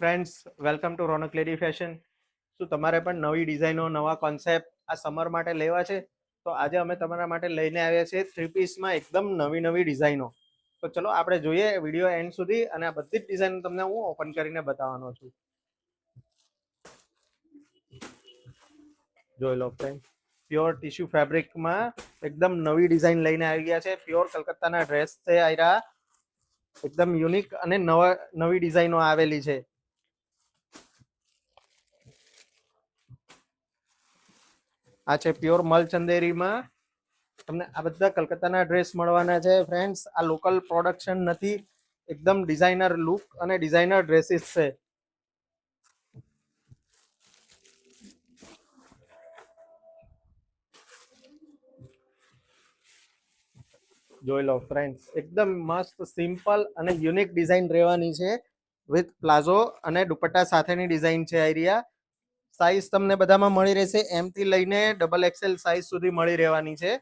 Friends, welcome to Raunak lady fashion. શું તમારે પણ નવી ડિઝાઇનો, નવા કોન્સેપ્ટ આ સમર માટે લેવા છે? તો આજે અમે તમારા માટે લઈને આવ્યા છીએ થ્રી પીસમાં એકદમ નવી નવી ડિઝાઇનો. તો ચલો આપણે જોઈએ વિડીયો એન્ડ સુધી, અને આ બધી જ ડિઝાઇન તમને હું ઓપન કરીને બતાવવાનો છું. જોઈ લો ફ્રેન્ડ, પ્યોર ટિશ્યુ ફેબ્રિકમાં એકદમ નવી ડિઝાઇન લઈને આવી ગયા છે. પ્યોર કલકત્તાના ડ્રેસ છે. આયરા એકદમ યુનિક અને નવી ડિઝાઇનો આવેલી છે. આ છે પ્યોર મલ ચંદેરીમાં તમને આ બધા કલકત્તાના ડ્રેસ મળવાના છે. ફ્રેન્ડ્સ, આ લોકલ પ્રોડક્શન નથી, એકદમ ડિઝાઇનર લુક અને ડિઝાઇનર ડ્રેસીસ છે. જોઈ લો ફ્રેન્ડ્સ, એકદમ મસ્ત સિમ્પલ અને યુનિક ડિઝાઇન રહેવાની છે, વિથ પ્લાઝો અને દુપટ્ટા સાથેની ડિઝાઇન છે. આઈરિયા સાઈઝ તમને બધામાં મળી રહેશે, એમ થી લઈને ડબલ એક્સેલ સાઈઝ સુધી મળી રહેવાની છે.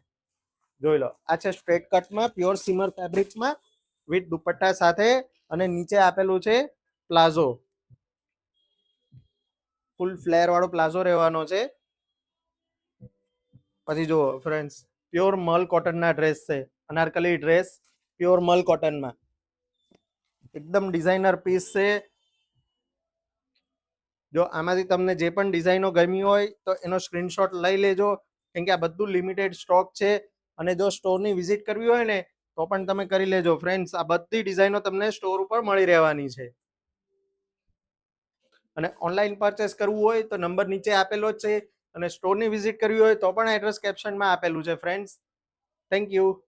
જોઈ લો, આ છે સ્ટ્રેટ કટમાં પ્યોર સિમર ફેબ્રિક્સમાં વિથ દુપટ્ટા સાથે, અને નીચે આપેલું છે પ્લાઝો, ફૂલ ફ્લેર વાળો પ્લાઝો રહેવાનો છે. પછી જુઓ ફ્રેન્ડ્સ, પ્યોર મલ કોટનના ડ્રેસ છે, અનારકલી ડ્રેસ પ્યોર મલ કોટનમાં એકદમ ડિઝાઇનર પીસ છે. જો આમાંથી તમને જે પણ ડિઝાઇનો ગમી હોય તો એનો સ્ક્રીનશોટ લઈ લેજો, કેમ કે આ બધું લિમિટેડ સ્ટોક છે. અને જો સ્ટોરની વિઝિટ કરવી હોય ને તો પણ તમે કરી લેજો ફ્રેન્ડ્સ. આ બધી ડિઝાઇનો તમને સ્ટોર ઉપર મળી રહેવાની છે. અને ઓનલાઈન પરચેસ કરવું હોય તો નંબર નીચે આપેલો જ છે, અને સ્ટોરની વિઝિટ કરવી હોય તો પણ એડ્રેસ કેપ્શનમાં આપેલું છે. Friends, thank you.